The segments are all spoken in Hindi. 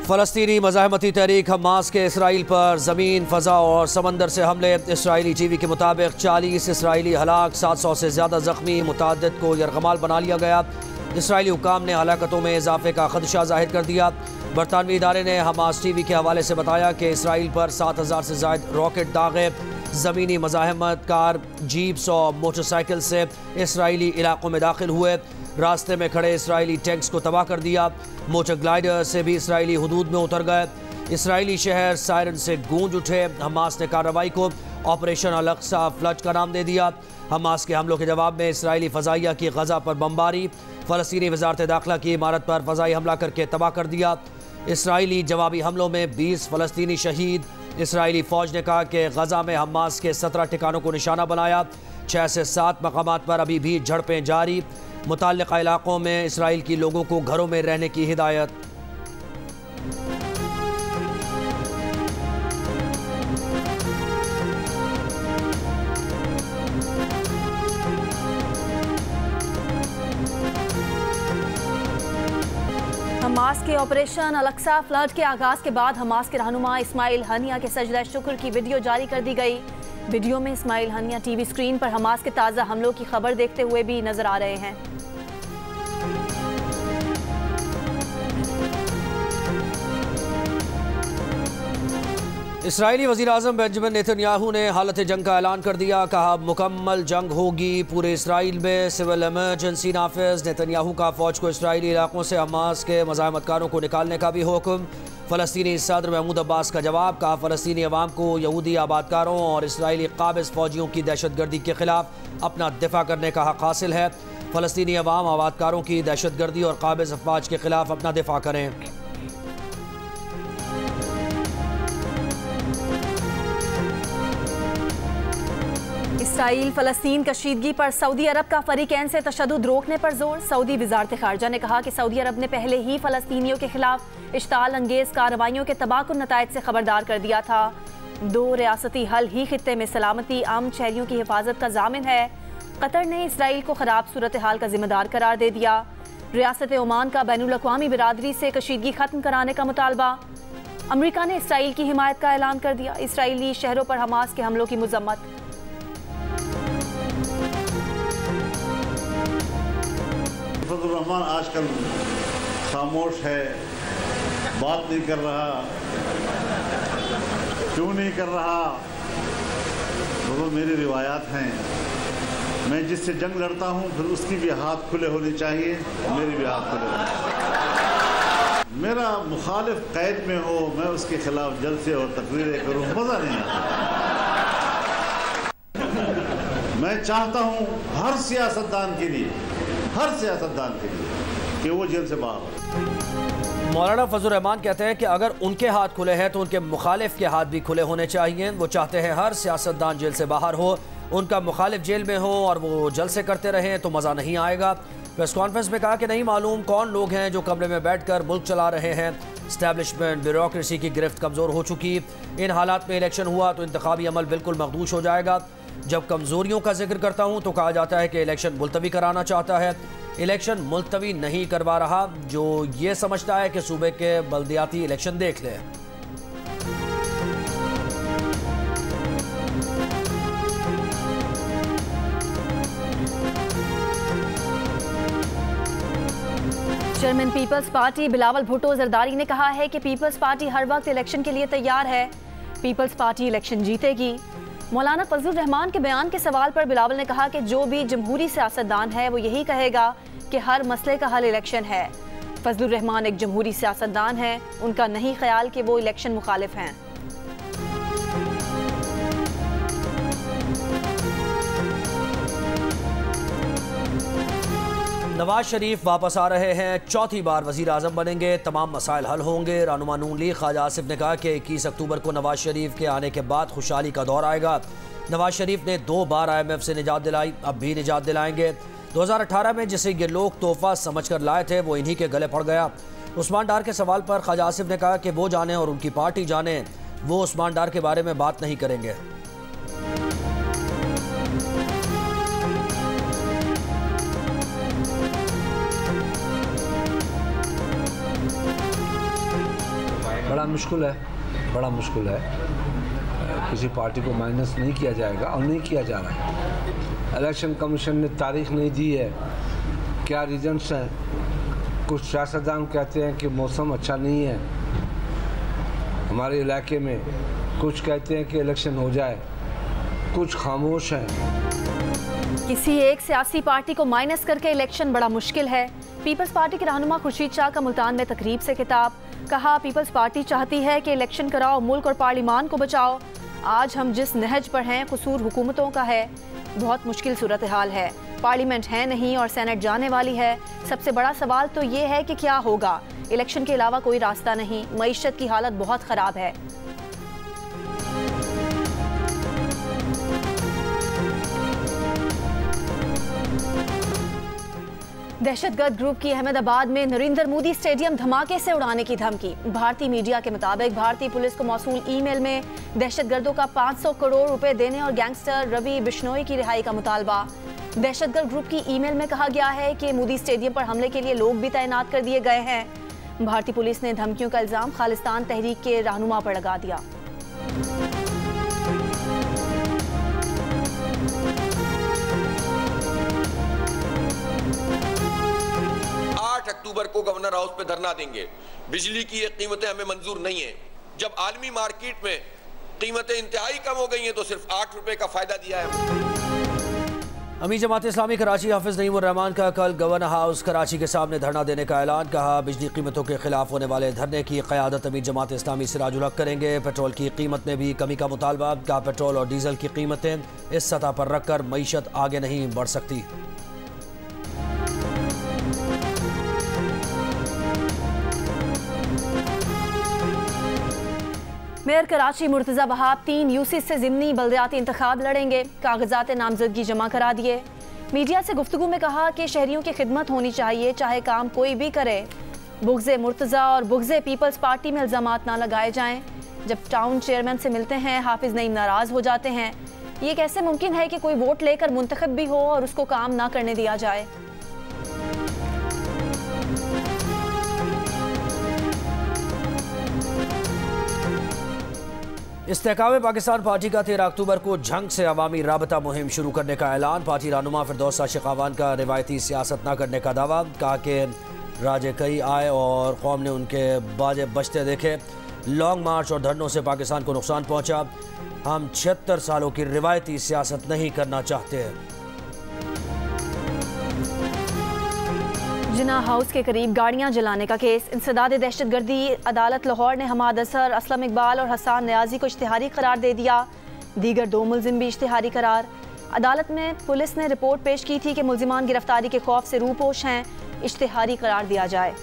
फ़लस्तीनी मज़ाहमती तहरीक हमास के इसराइल पर ज़मीन, फ़ज़ा और समंदर से हमले। इसराइली टीवी के मुताबिक 40 इसराइली हलाक, 700 से ज़्यादा ज़ख्मी, मुतअद्दिद को यरगमाल बना लिया गया। इसराइली हुक्काम ने हलाकतों में इजाफे का खदशा जाहिर कर दिया। बरतानवी इदारे ने हमास टीवी के हवाले से बताया कि इसराइल पर 7000 से ज़ायद रॉकेट दागे। ज़मीनी मज़ाहमत कार, जीप्स और मोटरसाइकिल से इसराइली इलाकों में दाखिल हुए। रास्ते में खड़े इसराइली टैंक्स को तबाह कर दिया। मोटर ग्लाइडर से भी इसराइली हुदूद में उतर गए। इसराइली शहर सायरन से गूंज उठे। हमास ने कार्रवाई को ऑपरेशन अल-अक्सा फ्लड का नाम दे दिया। हमास के हमलों के जवाब में इसराइली फ़ज़ाइया की गज़ा पर बमबारी। फ़लस्तीनी वज़ारत दाखिला की इमारत पर फ़ज़ाई हमला करके तबाह कर दिया। इसराइली जवाबी हमलों में 20 फ़लस्तीनी शहीद। इसराइली फ़ौज ने कहा कि गज़ा में हमास के 17 ठिकानों को निशाना बनाया। 6 से 7 मकामात पर अभी भी झड़पें जारी। मुताल्लिक़ा इलाक़ों में इसराइल की लोगों को घरों में रहने की हिदायत। हमास के ऑपरेशन अल-अक्सा फ्लड के आगाज के बाद हमास के रहनुमा इस्माइल हनिया के सजदा शुक्र की वीडियो जारी कर दी गई। वीडियो में इस्माइल हनिया टीवी स्क्रीन पर हमास के ताज़ा हमलों की खबर देखते हुए भी नजर आ रहे हैं। इसराइली वज़ीर आज़म बेंजामिन नेतन्याहू ने हालत जंग का ऐलान कर दिया। कहा मुकम्मल जंग होगी। पूरे इसराइल में सिविल इमरजेंसी नाफिज। नेतन्याहू का फ़ौज को इसराइली इलाकों से हमास के मज़ाहमतकारों को निकालने का भी हुक्म। फ़लस्तीनी सदर महमूद अब्बास का जवाब। कहा फ़लस्तीनी अवाम को यहूदी आबादकारों और इसराइली काबिज़ फ़ौजियों की दहशतगर्दी के ख़िलाफ़ अपना दिफा करने का हक़ हासिल है। फ़लस्तीनी अवाम आबादकारों की दहशतगर्दी और काबिज़ अफवाज के ख़िलाफ़ अपना दिफा करें। इसराइल फ़लस्तीन कशीदगी पर सऊदी अरब का फ़रीक़ैन से तशद्दुद रोकने पर जोर। सऊदी वज़ारत ख़ारजा ने कहा कि सऊदी अरब ने पहले ही फ़लस्तीनियों के खिलाफ इश्ताल अंगेज़ कार्रवाइयों के तबाहकुन नताइज से खबरदार कर दिया था। 2 रियासती हल ही खित्ते में सलामती, आम शहरियों की हिफाजत का ज़ामिन है। कतर ने इसराइल को ख़राब सूरत हाल का ज़िम्मेदार करार दे दिया। रियासत ओमान का बैनुल अक़वामी बिरादरी से कशीदगी ख़त्म कराने का मुतालबा। अमरीका ने इसराइल की हिमायत का ऐलान कर दिया। इसराइली शहरों पर हमास के हमलों की मज़म्मत। रहमान आजकल खामोश है, बात नहीं कर रहा। क्यों नहीं कर रहा? वो मेरी रिवायात हैं। मैं जिससे जंग लड़ता हूं फिर उसकी भी हाथ खुले होने चाहिए, मेरे भी हाथ खुले होने चाहिए। मेरा मुखालिफ कैद में हो, मैं उसके खिलाफ जलसे और तकरीरें करूं, मज़ा नहीं आता। मैं चाहता हूं हर सियासतदान के लिए कि वो जेल से बाहर हो। मौलाना फजल रहमान कहते हैं कि अगर उनके हाथ खुले हैं तो उनके मुखालिफ के हाथ भी खुले होने चाहिए। वो चाहते हैं हर सियासतदान जेल से बाहर हो, उनका मुखालिफ जेल में हो और वो जलसे करते रहें तो मज़ा नहीं आएगा। प्रेस कॉन्फ्रेंस में कहा कि नहीं मालूम कौन लोग हैं जो कमरे में बैठकर मुल्क चला रहे हैं। इस्टेब्लिशमेंट ब्यूरोक्रेसी की गिरफ्त कमज़ोर हो चुकी। इन हालात में इलेक्शन हुआ तो इंतखाबी अमल बिल्कुल मखदूश हो जाएगा। जब कमज़ोरियों का जिक्र करता हूँ तो कहा जाता है कि इलेक्शन मुलतवी कराना चाहता है। इलेक्शन मुलतवी नहीं करवा रहा, जो ये समझता है कि सूबे के बल्दियाती इलेक्शन देख ले। Chairman Peoples Party Bilawal Bhutto Zardari ने कहा है कि पीपल्स पार्टी हर वक्त इलेक्शन के लिए तैयार है। पीपल्स पार्टी इलेक्शन जीतेगी। मौलाना फजल रहमान के बयान के सवाल पर बिलावल ने कहा कि जो भी जमहूरी सियासतदान है वो यही कहेगा कि हर मसले का हल इलेक्शन है। फजल रहमान एक जमहूरी सियासतदान है, उनका नहीं ख्याल कि वो इलेक्शन मुखालिफ हैं। नवाज शरीफ वापस आ रहे हैं, चौथी बार वज़ीर आज़म बनेंगे, तमाम मसाइल हल होंगे। रहनुमा नून लीग ख्वाजा आसिफ ने कहा कि 21 अक्टूबर को नवाज शरीफ के आने के बाद खुशहाली का दौर आएगा। नवाज शरीफ ने 2 बार IMF से निजात दिलाई, अब भी निजात दिलाएंगे। 2018 में जिसे ये लोग तोहफा समझ कर लाए थे वो इन्हीं के गले पड़ गया। उस्मान डार के सवाल पर ख्वाजा आसिफ ने कहा कि वो जाने और उनकी पार्टी जाने, वो उस्मान डार के बारे में बात नहीं करेंगे। बड़ा मुश्किल है। किसी पार्टी को माइनस नहीं किया जाएगा और नहीं किया जा रहा है। इलेक्शन कमीशन ने तारीख नहीं दी है, क्या रीजंस हैं? कुछ सियासतदान कहते हैं कि मौसम अच्छा नहीं है हमारे इलाके में, कुछ कहते हैं कि इलेक्शन हो जाए, कुछ खामोश हैं। किसी एक सियासी पार्टी को माइनस करके इलेक्शन बड़ा मुश्किल है। पीपल्स पार्टी के रहनुमा खुर्शीद शाह का मुल्तान में तकरीब से खिताब, कहा पीपल्स पार्टी चाहती है कि इलेक्शन कराओ, मुल्क और पार्लिमान को बचाओ। आज हम जिस नहज पर हैं कसूर हुकूमतों का है। बहुत मुश्किल सूरत हाल है, पार्लियामेंट है नहीं और सेनेट जाने वाली है। सबसे बड़ा सवाल तो ये है कि क्या होगा। इलेक्शन के अलावा कोई रास्ता नहीं, मईशत की हालत बहुत ख़राब है। दहशतगर्द ग्रुप की अहमदाबाद में नरेंद्र मोदी स्टेडियम धमाके से उड़ाने की धमकी। भारतीय मीडिया के मुताबिक भारतीय पुलिस को मौसूल ईमेल में दहशतगर्दों का 500 करोड़ रुपए देने और गैंगस्टर रवि बिश्नोई की रिहाई का मुतालबा। दहशतगर्द ग्रुप की ईमेल में कहा गया है कि मोदी स्टेडियम पर हमले के लिए लोग भी तैनात कर दिए गए हैं। भारतीय पुलिस ने धमकियों का इल्जाम खालिस्तान तहरीक के रहनुमा पर लगा दिया। 8 अक्टूबर को गवर्नर हाउस पे धरना देंगे। बिजली की ये कीमतें हमें मंजूर नहीं है। जब आलमी मार्केट में कीमतें इंतहाई कम हो गई हैं तो सिर्फ 8 रुपए का फायदा दिया है। अमीर जमात इस्लामी कराची हाफिज नईमुर रहमान का कल गवर्नर हाउस कराची के सामने धरना देने का ऐलान। कहा बिजली कीमतों के खिलाफ होने वाले धरने की क़यादत अमीर जमात इस्लामी सिराजुल हक करेंगे। पेट्रोल की कीमत में भी कमी का मुतालबा। कहा पेट्रोल और डीजल की कीमतें इस सतह पर रखकर मईशत आगे नहीं बढ़ सकती। मेयर कराची मुर्तज़ा वहाब 3 यूसी से ज़िमनी बल्दियाती इंतखाब लड़ेंगे। कागजात नामजदगी जमा करा दिए। मीडिया से गुफ्तगू में कहा कि शहरियों की खिदमत होनी चाहिए, चाहे काम कोई भी करे। बुग़्ज़े मुर्तज़ा और बुग़्ज़े पीपल्स पार्टी में इल्ज़ामात ना लगाए जाएं। जब टाउन चेयरमैन से मिलते हैं हाफिज नईम नाराज़ हो जाते हैं। ये कैसे मुमकिन है कि कोई वोट लेकर मुंतखब भी हो और उसको काम ना करने दिया जाए। इस्तेहकाम पाकिस्तान पार्टी का 13 अक्टूबर को झंग से अवामी राबता मुहिम शुरू करने का ऐलान। पार्टी रहनुमा फिरदौस आशिक अवान का रिवायती सियासत न करने का दावा। कहा कि राजे कई आए और कौम ने उनके बाजे बजते देखे। लॉन्ग मार्च और धरनों से पाकिस्तान को नुकसान पहुंचा। हम 76 सालों की रिवायती सियासत नहीं करना चाहते। जिना हाउस के करीब गाड़ियां जलाने का केस। इंसदाद दहशतगर्दी। अदालत लाहौर ने हमाद असर, असलम इकबाल और हसान न्याजी को इश्तिहारी करार दे दिया। दीगर 2 मुलजिम भी इश्तिहारी करार। अदालत में पुलिस ने रिपोर्ट पेश की थी कि मुलजिमान गिरफ्तारी के खौफ से रूपोश हैं। इश्तिहारी करार दिया जाए।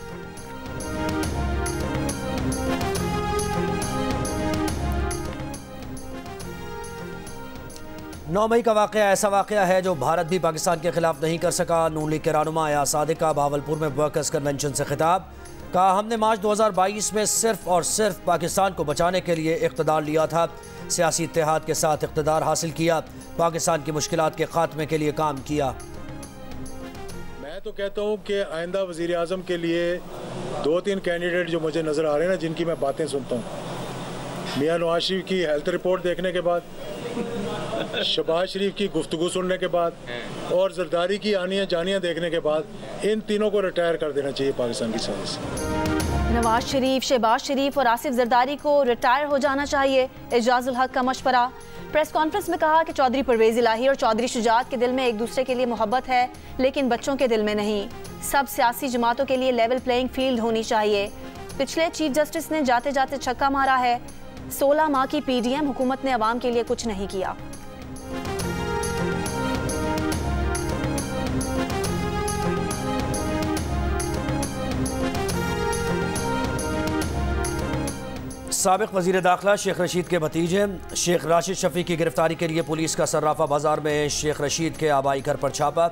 9 मई का वाक़या ऐसा वाक़या है जो भारत भी पाकिस्तान के खिलाफ नहीं कर सका। नून लीग के रहनुमा या सादिक का भावलपुर में वर्कर्स कन्वेंशन से खिताब। कहा हमने मार्च 2022 में सिर्फ और सिर्फ पाकिस्तान को बचाने के लिए इक़्तिदार लिया था। सियासी इत्तेहाद के साथ इक़्तिदार हासिल किया। पाकिस्तान की मुश्किलात के खात्मे के लिए काम किया। मैं तो कहता हूँ कि आइंदा वज़ीर आज़म के लिए 2-3 कैंडिडेट जो मुझे नज़र आ रहे हैं ना, जिनकी मैं बातें सुनता हूँ, मियां नवाज शरीफ की हेल्थ रिपोर्ट देखने के बाद, शहबाज शरीफ की गुफ्तगू सुनने के बाद और जरदारी की आनियाँ जानियाँ देखने के बाद इन तीनों को रिटायर कर देना चाहिए पाकिस्तान की सदन से। नवाज शरीफ, शहबाज शरीफ और आसिफ जरदारी को रिटायर हो जाना चाहिए। एजाजुल हक का मशवरा। प्रेस कॉन्फ्रेंस में कहा कि चौधरी परवेज इलाही और चौधरी शुजात के दिल में एक दूसरे के लिए मोहब्बत है, लेकिन बच्चों के दिल में नहीं। सब सियासी जमातों के लिए लेवल प्लेइंग फील्ड होनी चाहिए। पिछले चीफ जस्टिस ने जाते जाते छक्का मारा है। 16 माह की PDM हुकूमत ने अवाम के लिए कुछ नहीं किया। साबिक वज़ीर दाखिला शेख रशीद के भतीजे शेख राशिद शफी की गिरफ्तारी के लिए पुलिस का सर्राफा बाजार में शेख रशीद के आबाई घर पर छापा।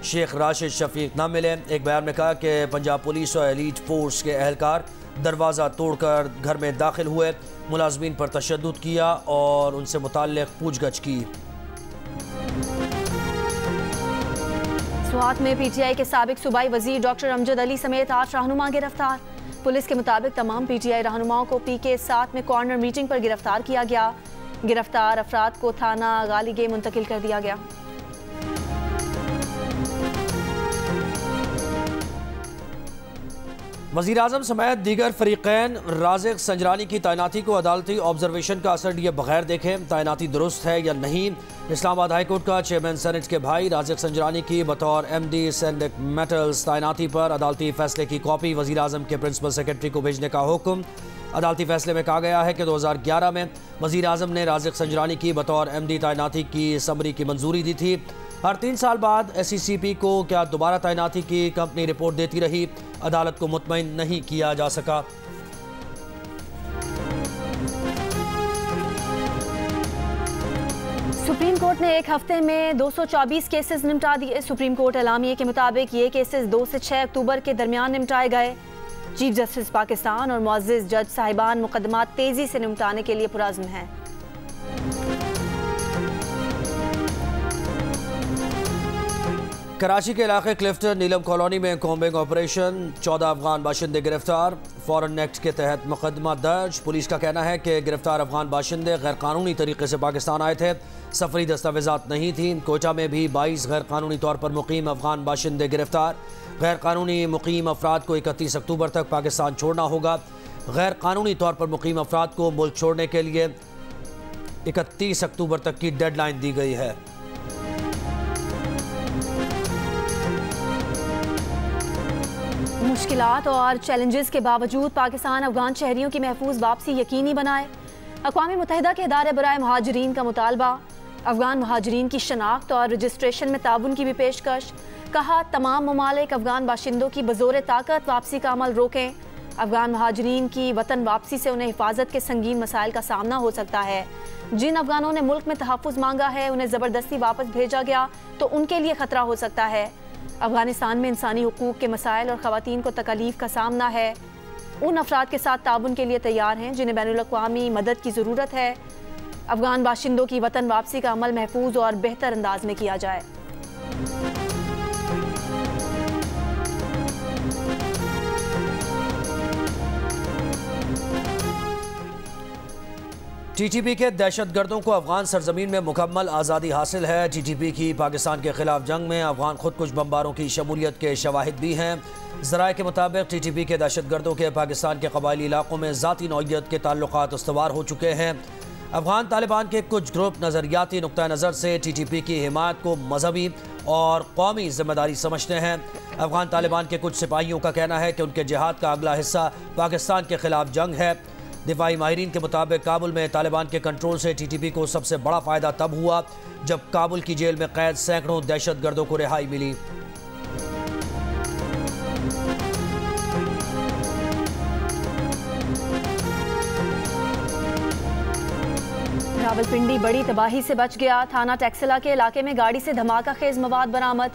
शेख राशिद शफी न मिले। एक बयान में कहा कि पंजाब पुलिस और एलीट फोर्स के एहलकार दरवाज़ा तोड़कर घर में दाखिल हुए, मुलाजमीन पर तशद्दुद किया और उनसे मुताल्लिक़ पूछगछ की। स्वात में PTI के साबिक सूबाई वजीर डॉक्टर अमजद अली समेत 8 रहनुमा गिरफ्तार। पुलिस के मुताबिक तमाम PTI रहनुमाओं को PK-7 में कॉर्नर मीटिंग पर गिरफ्तार किया गया। गिरफ्तार अफराद को थाना गालीगे मुंतकिल कर दिया गया। वज़ीर-ए-आज़म समेत दीगर फरीक़ैन राज़िक़ संजरानी की तैनाती को अदालती ऑब्जर्वेशन का असर लिए बगैर देखें, तैनाती दुरुस्त है या नहीं। इस्लामाबाद हाई कोर्ट का चेयरमैन सेनेट के भाई राज़िक़ संजरानी की बतौर MD सेंडिक मेटल्स तैनाती पर अदालती फैसले की कॉपी वज़ीर-ए-आज़म के प्रिंसिपल सेक्रेटरी को भेजने का हुक्म। अदालती फैसले में कहा गया है कि 2011 में वज़ीर-ए-आज़म ने राज़िक़ संजरानी की बतौर MD तैनाती की समरी की मंजूरी दी थी। हर 3 साल बाद SCCP को क्या दोबारा तैनाती की कंपनी रिपोर्ट देती रही, अदालत को मुतमईन नहीं किया जा सका। सुप्रीम कोर्ट ने एक हफ्ते में 224 केसेस निपटा दिए। सुप्रीम कोर्ट एलामिये के मुताबिक ये केसेस 2 से 6 अक्टूबर के दरमियान निपटाए गए। चीफ जस्टिस पाकिस्तान और मुअज़्ज़िज़ जज साहिबान मुकदमात तेजी से निपटाने के लिए पुरअज़्म हैं। कराची के इलाके क्लिफ्टन नीलम कॉलोनी में कॉम्बिंग ऑपरेशन, 14 अफगान बाशिंदे गिरफ्तार। फॉरेन एक्ट के तहत मुकदमा दर्ज। पुलिस का कहना है कि गिरफ्तार अफगान बाशिंदे गैर कानूनी तरीके से पाकिस्तान आए थे, सफरी दस्तावेजात नहीं थी। कोयटा में भी 22 गैर कानूनी तौर पर मुकीम अफगान बाशिंदे गिरफ्तार। गैर कानूनी मुकीम अफराद को 31 अक्टूबर तक पाकिस्तान छोड़ना होगा। गैर कानूनी तौर पर मुकीम अफराद को मुल्क छोड़ने के लिए 31 अक्टूबर तक की डेडलाइन दी गई है। मुश्किलात और चैलेंजेस के बावजूद पाकिस्तान अफगान शहरियों की महफूज वापसी यकीनी बनाए। अक़वाम मुत्तहिदा के इदारे बराए महाजरीन का मुतालबा। अफगान महाजरीन की शनाख्त और रजिस्ट्रेशन में ताउन की भी पेशकश। कहा तमाम ममालिक अफगान बाशिंदों की बज़ोर ताकत वापसी का अमल रोकें। अफगान महाजरीन की वतन वापसी से उन्हें हिफाजत के संगीन मसाइल का सामना हो सकता है। जिन अफगानों ने मुल्क में तहफ़्फ़ुज़ मांगा है, उन्हें ज़बरदस्ती वापस भेजा गया तो उनके लिए ख़तरा हो सकता है। अफगानिस्तान में इंसानी हुकूक के मसाइल और ख़वातीन को तकलीफ़ का सामना है। उन अफराद के साथ ताउन के लिए तैयार हैं जिन्हें बैनुल-अक़वामी मदद की ज़रूरत है। अफगान बाशिंदों की वतन वापसी का अमल महफूज और बेहतर अंदाज में किया जाए। TTP के दहशतगर्दों को अफगान सरजमीन में मुकम्मल आज़ादी हासिल है। TTP की पाकिस्तान के खिलाफ जंग में अफगान खुदकुश बमबारों की शमूलियत के शवाहिद भी हैं। ज़राए के मुताबिक TTP के दहशतगर्दों के पाकिस्तान के कबायली इलाकों में ज़ाती नौइयत के ताल्लुकात उस्तवार हो चुके हैं। अफगान तालिबान के कुछ ग्रुप नज़रियाती नुक्ता नज़र से TTP की हिमायत को मजहबी और कौमी जिम्मेदारी समझते हैं। अफगान तालिबान के कुछ सिपाहियों का कहना है कि उनके जिहाद का अगला हिस्सा पाकिस्तान के खिलाफ जंग है। दिफाई माहिरीन के मुताबिक काबुल में तालिबान के कंट्रोल से TTP को सबसे बड़ा फ़ायदा तब हुआ जब काबुल की जेल में कैद सैकड़ों दहशतगर्दों को रिहाई मिली। रावलपिंडी बड़ी तबाही से बच गया। थाना टैक्सिला के इलाके में गाड़ी से धमाका खेज मवाद बरामद,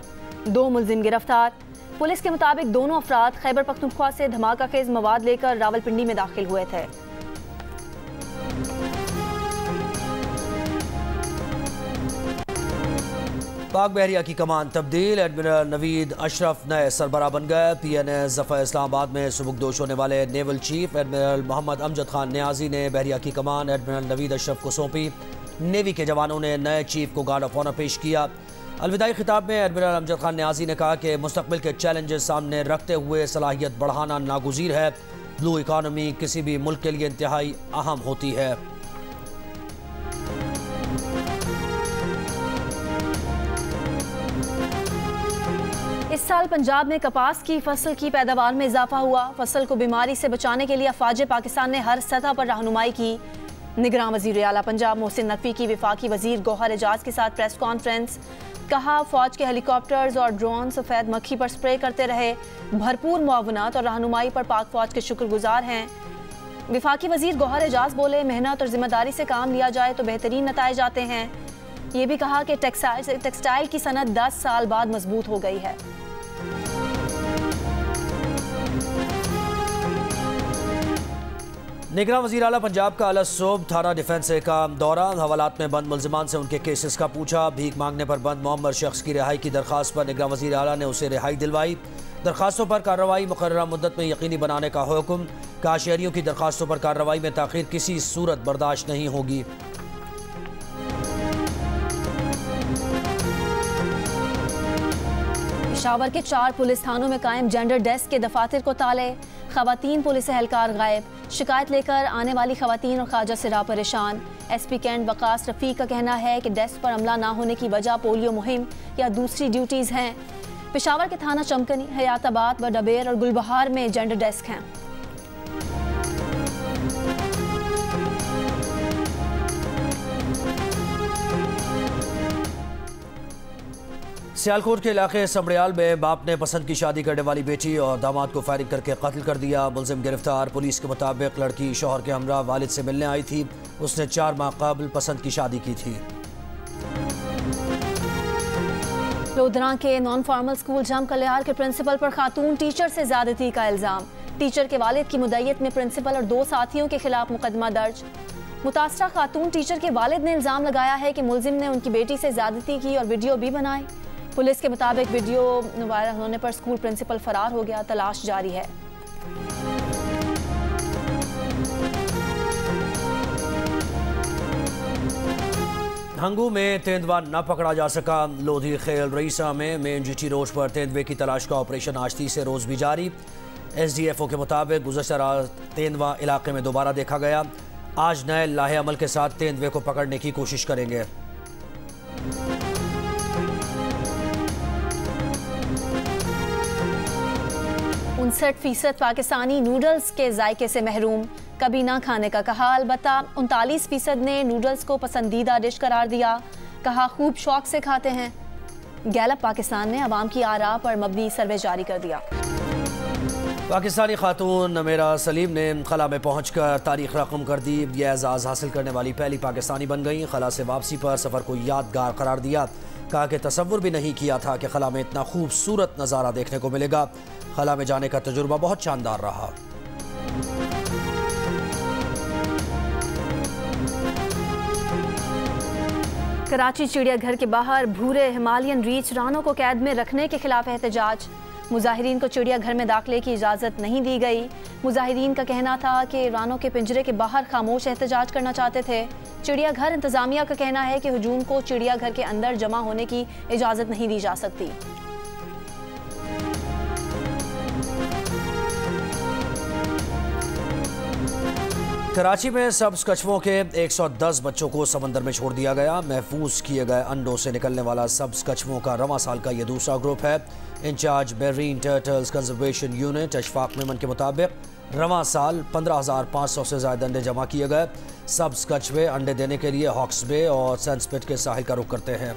2 मुलजिम गिरफ्तार। पुलिस के मुताबिक दोनों अफराद खैबर पख्तूनख्वा से धमाका खेज मवाद लेकर रावलपिंडी में दाखिल हुए थे। पाक बहरिया की कमान तब्दील, एडमिरल नवीद अशरफ नए सरबराह बन गए। PNA ज़फ़र इस्लामाबाद में सुबुकदोश होने वाले naval chief admiral Mohammad Amjad Khan Niazi ने बहरिया की कमान एडमिरल नवीद अशरफ को सौंपी। नेवी के जवानों ने नए चीफ को गार्ड ऑफ ऑनर पेश किया। अलविदाई खिताब में एडमिरल अमजद खान न्याजी ने कहा कि मुस्तकबिल के चैलेंजेस सामने रखते हुए सलाहियत बढ़ाना नागुज़ीर है। ब्लू इकानमी किसी भी मुल्क के लिए इंतहाई अहम होती है। इस साल पंजाब में कपास की फसल की पैदावार में इजाफा हुआ। फसल को बीमारी से बचाने के लिए अफवाज पाकिस्तान ने हर सतह पर रहनुमाई की। निगरान वज़ीर आला पंजाब मोहसिन नकवी की वफाकी वज़ीर गौहर एजाज के साथ प्रेस कॉन्फ्रेंस। कहा फौज के हेलीकॉप्टर्स और ड्रोन सफ़ेद मक्खी पर स्प्रे करते रहे। भरपूर मुआवनत और रहनुमाई पर पाक फौज के शुक्रगुजार हैं। वफाकी वज़ीर गौहर एजाज बोले मेहनत और जिम्मेदारी से काम लिया जाए तो बेहतरीन नताइज आते हैं। ये भी कहा कि टेक्सटाइल की सनत 10 साल बाद मजबूत हो गई है। निगरान वज़ीर आला पंजाब का अल सूब थाना डिफेंस का दौरा, हवालात में बंद मुल्जिमान से उनके केसेस का पूछा। भीख मांगने पर बंद मोहम्मद शख्स की रिहाई की दरख्वास्त पर निगरान वज़ीर आला ने उसे रिहाई दिलवाई। दरख्वास्तों पर कार्रवाई मुकर्ररा मुद्दत में यकीनी बनाने का हुक्म। कहा शहरियों की दरख्वास्तों पर कार्रवाई में ताख़ीर किसी सूरत बर्दाश्त नहीं होगी। पेशावर के 4 पुलिस थानों में कायम जेंडर डेस्क के दफातर को ताले, खवातीन पुलिस एहलकार गायब। शिकायत लेकर आने वाली खवातीन और ख्वाजा सिरा परेशान। SP कैंट वकास रफ़ीक का कहना है कि डेस्क पर अमला ना होने की वजह पोलियो मुहिम या दूसरी ड्यूटीज़ हैं। पेशावर के थाना चमकनी, हयाताबाद व डबेर और गुलबहार में जेंडर डेस्क हैं। सियालकोट के इलाके समड़ियाल में बाप ने पसंद की शादी करने वाली बेटी और दामाद को फायरिंग करके कत्ल कर दिया। मुलजिम गिरफ्तार। पुलिस के मुताबिक लड़की शौहर के हमरा वालिद से मिलने आई थी। उसने 4 माह कबल पसंद की शादी की थी। लोधरा के नॉन फॉर्मल स्कूल जम कल्यार के प्रिंसिपल पर खातून टीचर से ज्यादती का इल्जाम। टीचर के वालिद की मुद्दईयत में प्रिंसिपल और 2 साथियों के खिलाफ मुकदमा दर्ज। मुतासरा खातून टीचर के वालिद ने इल्जाम लगाया है कि मुलजिम ने उनकी बेटी से ज्यादती की और वीडियो भी बनाई। पुलिस के मुताबिक वीडियो वायरल होने पर स्कूल प्रिंसिपल फरार हो गया। तलाश जारी है। हंगू में तेंदुआ न पकड़ा जा सका। लोधी खेल रईसा में मेन GT रोड पर तेंदुए की तलाश का ऑपरेशन आज तीसरे रोज भी जारी। SDFO के मुताबिक गुज़श्ता रात तेंदुआ इलाके में दोबारा देखा गया। आज नए लाहे अमल के साथ तेंदुए को पकड़ने की कोशिश करेंगे। 59% पाकिस्तानी नूडल्स के जायके से महरूम। कभी ना खाने का कहा। अलबत्ता 39% ने नूडल्स को पसंदीदा डिश करार दिया। कहा खूब शौक से खाते हैं। गैलप पाकिस्तान ने अवाम की आरा पर मबनी सर्वे जारी कर दिया। पाकिस्तानी खातून नमेरा सलीम ने खला में पहुंचकर तारीख रकम कर दी। यह एजाज़ हासिल करने वाली पहली पाकिस्तानी बन गई। खला से वापसी पर सफ़र को यादगार करार दिया। कहा कि तसव्वुर भी नहीं किया था कि खला में इतना खूबसूरत नज़ारा देखने को मिलेगा। खला में जाने का तजुर्बा बहुत शानदार रहा। कराची चिड़ियाघर के बाहर भूरे हिमालयन रीछ रानों को कैद में रखने के खिलाफ एहतजाज। मुजाहिरीन को चिड़ियाघर में दाखिले की इजाज़त नहीं दी गई। मुजाहिरीन का कहना था कि रानों के पिंजरे के बाहर खामोश एहतजाज करना चाहते थे। चिड़ियाघर इंतज़ामिया का कहना है कि हुजूम को चिड़ियाघर के अंदर जमा होने की इजाज़त नहीं दी जा सकती। कराची में सब्ज़ कछुओं के 110 बच्चों को समंदर में छोड़ दिया गया। महफूज किए गए अंडों से निकलने वाला सब्ज़ कछुओं का रवां साल का यह दूसरा ग्रुप है। Incharge marine turtles conservation unit Ashfaq Memon के मुताबिक रवां साल 15,500 से ज़्यादा अंडे जमा किए गए। सब्ज़ कछुए अंडे देने के लिए हॉक्स बे और सैंडस्पिट के साहिल का रुख करते हैं।